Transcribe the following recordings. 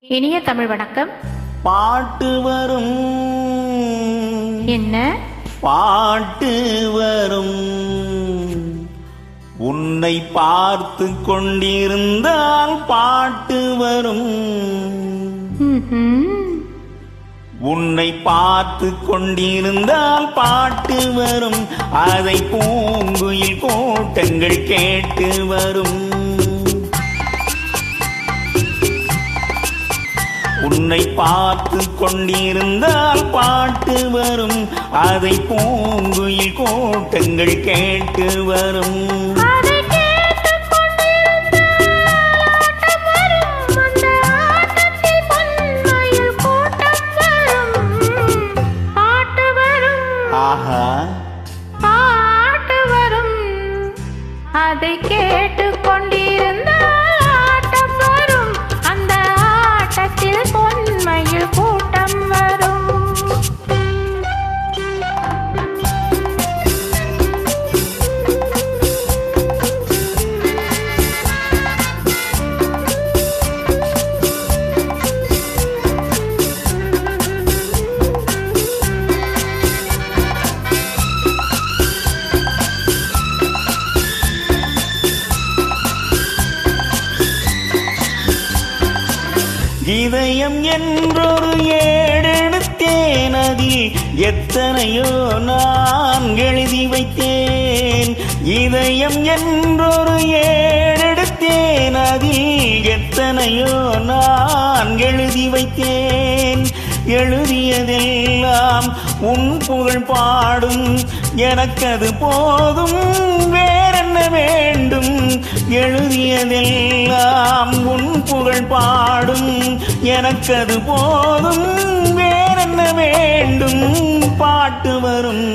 இனிய தமிழ் வணக்கம். பாட்டு வரும் என்ன பாட்டு வரும், உன்னை பார்த்து கொண்டிருந்தால் பாட்டு வரும். உன்னை பார்த்து கொண்டிருந்தால் பாட்டு வரும், அதை பூங்குயில் கூட்டங்கள் கேட்டு வரும். உன்னை பார்த்து கொண்டிருந்தால் பாட்டு வரும், அதை பூங்குயில் கூட்டங்கள் கேட்டு வரும். ஆஹா, பாட்டு வரும், அதை கேட்டு கொண்டிருந்தால் ஆட்டம் வரும், அந்த ஆட்டத்தில் பொன்மையில் கூட்டம் வரும். இதயம் என்றொரு ஏடெடுத்தேன், அதில் எத்தனையோ நான் எழுதி வைத்தேன். இதயம் என்றொரு ஏடெடுத்தேன், அதில் எத்தனையோ நான் எழுதி வைத்தேன். எழுதியதெல்லாம் உன் புகழ் பாடும், எனக்கது போதும், வேறென்ன வேண்டும். எழுதியதெல்லாம் உன் புகழ் பாடும், எனக்கது போதும், வேறென்ன வேண்டும். பாட்டு வரும்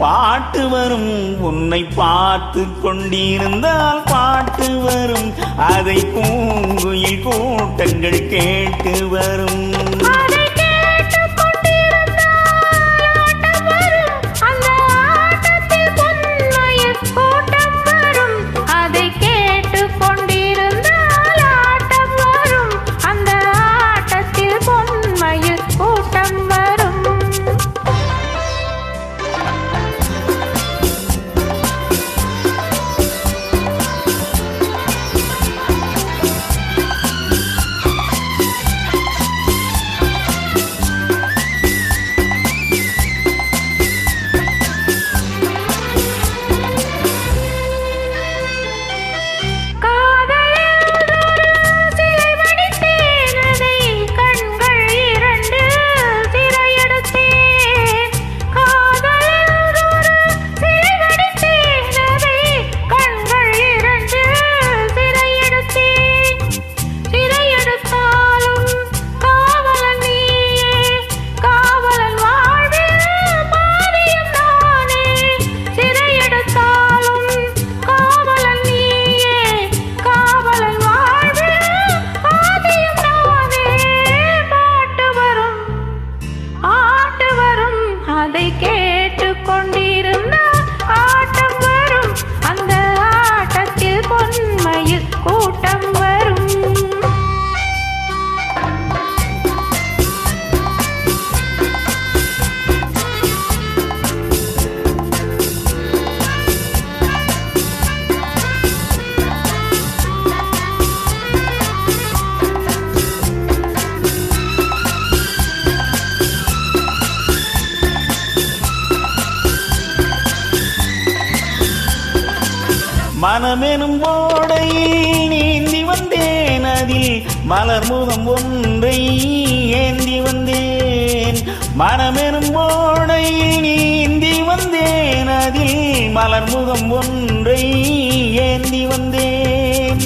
பாட்டு வரும், உன்னை பார்த்து கொண்டிருந்தால் பாட்டு வரும், அதை பூங்குயில் கூட்டங்கள் கேட்டு வரும். அதை கேட்டு கொண்டிருந்தால் ஆட்டம் வரும், அந்த ஆட்டத்தில் பொன்மையில் கூட்டம் வரும். மனமெனும் ஓடையில் நீந்தி வந்தேன், அதில் மலர் முகம் ஒன்றை ஏந்தி வந்தேன். மனமெனும் ஓடையில் நீந்தி வந்தேன், அதில் மலர் முகம் ஒன்றை ஏந்தி வந்தேன்.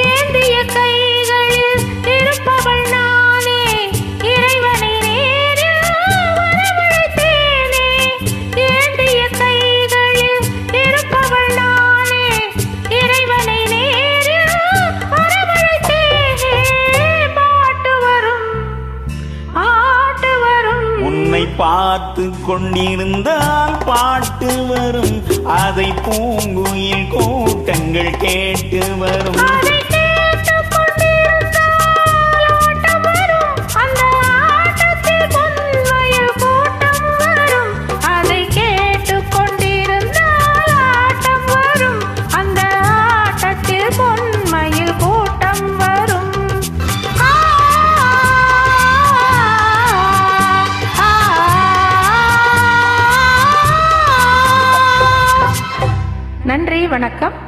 ஏந்திய கைகளில் இருப்பவள் நானே, இறைவனை நேரில் வரவழைத்தேனே. ஏந்திய கைகளில் இருப்பவள் நானே, இறைவனை நேரில் வரவழைத்தேனே. பாட்டு வரும், ஆட்டு வரும், உன்னை பார்த்து கொண்டிருந்தால் பாட்டு வரும், அதை பூங்குயில் கூட்டங்கள் கேட்டு வரும். அதை கேட்டு கொண்டிருந்தால் நன்றி, வணக்கம்.